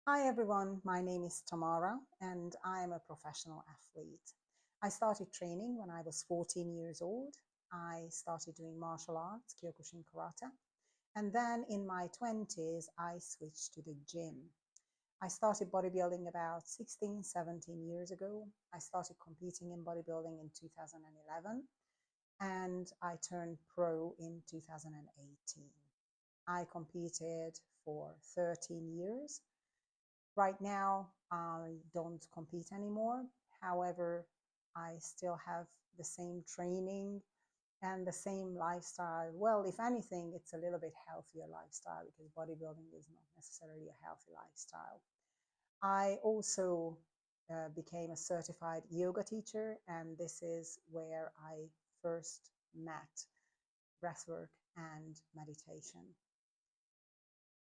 Hi everyone, my name is Tamara and I am a professional athlete. I started training when I was 14 years old. I started doing martial arts, Kyokushin karate, and then in my 20s I switched to the gym. I started bodybuilding about 16, 17 years ago. I started competing in bodybuilding in 2011 and I turned pro in 2018. I competed for 13 years. Right now, I don't compete anymore. However, I still have the same training and the same lifestyle. Well, if anything, it's a little bit healthier lifestyle because bodybuilding is not necessarily a healthy lifestyle. I also became a certified yoga teacher, and this is where I first met breathwork and meditation.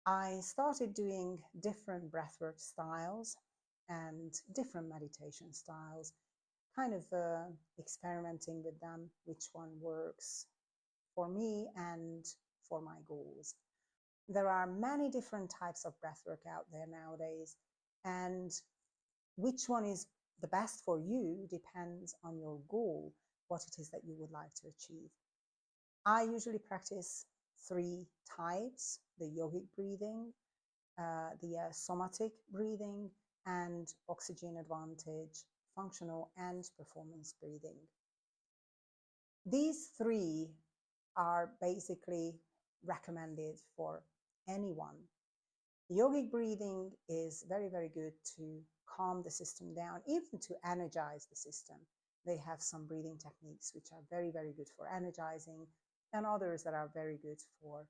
I started doing different breathwork styles and different meditation styles, kind of experimenting with them, which one works for me and for my goals. There are many different types of breathwork out there nowadays, and which one is the best for you depends on your goal, what it is that you would like to achieve. I usually practice three types: the yogic breathing, the somatic breathing, and oxygen advantage, functional and performance breathing. These three are basically recommended for anyone. Yogic breathing is very, very good to calm the system down, even to energize the system. They have some breathing techniques which are very, very good for energizing, and others that are very good for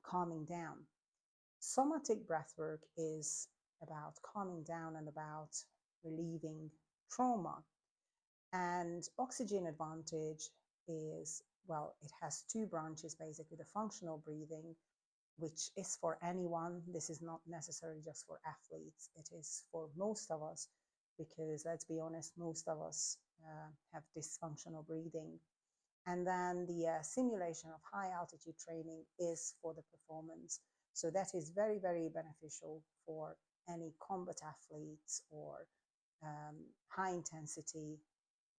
calming down. Somatic breathwork is about calming down and about relieving trauma. And oxygen advantage is, well, it has two branches basically: the functional breathing, which is for anyone. This is not necessarily just for athletes, it is for most of us, because let's be honest, most of us have dysfunctional breathing. And then the simulation of high altitude training is for the performance. So that is very, very beneficial for any combat athletes or high intensity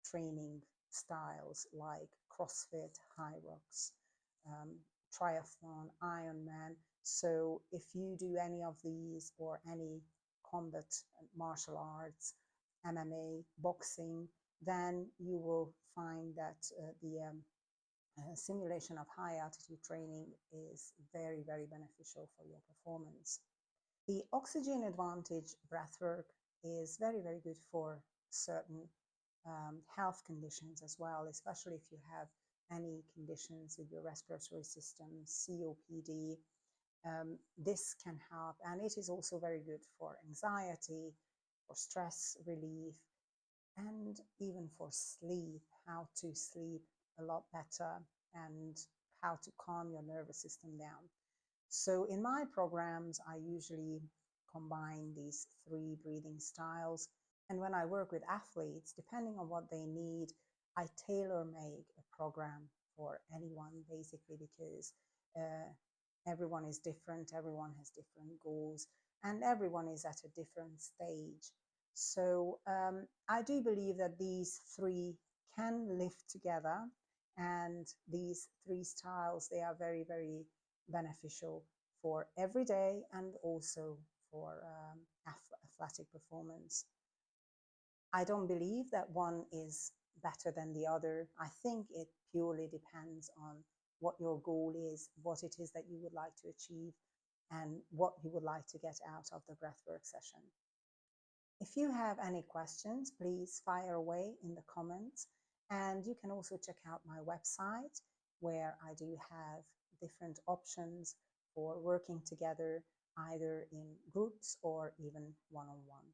training styles like CrossFit, high rocks, um, triathlon, Ironman. So if you do any of these or any combat martial arts, MMA, boxing, then you will find that the simulation of high altitude training is very, very beneficial for your performance. The oxygen advantage breathwork is very, very good for certain health conditions as well, especially if you have any conditions with your respiratory system, COPD. This can help, and it is also very good for anxiety, for stress relief, and even for sleep, how to sleep a lot better and how to calm your nervous system down. So in my programs, I usually combine these three breathing styles. And when I work with athletes, depending on what they need, I tailor make a program for anyone, basically, because everyone is different, everyone has different goals, and everyone is at a different stage. So I do believe that these three can live together, and these three styles, they are very, very beneficial for every day and also for athletic performance. I don't believe that one is better than the other. I think it purely depends on what your goal is, what it is that you would like to achieve, and what you would like to get out of the breathwork session. If you have any questions, please fire away in the comments. And you can also check out my website, where I do have different options for working together, either in groups or even one-on-one.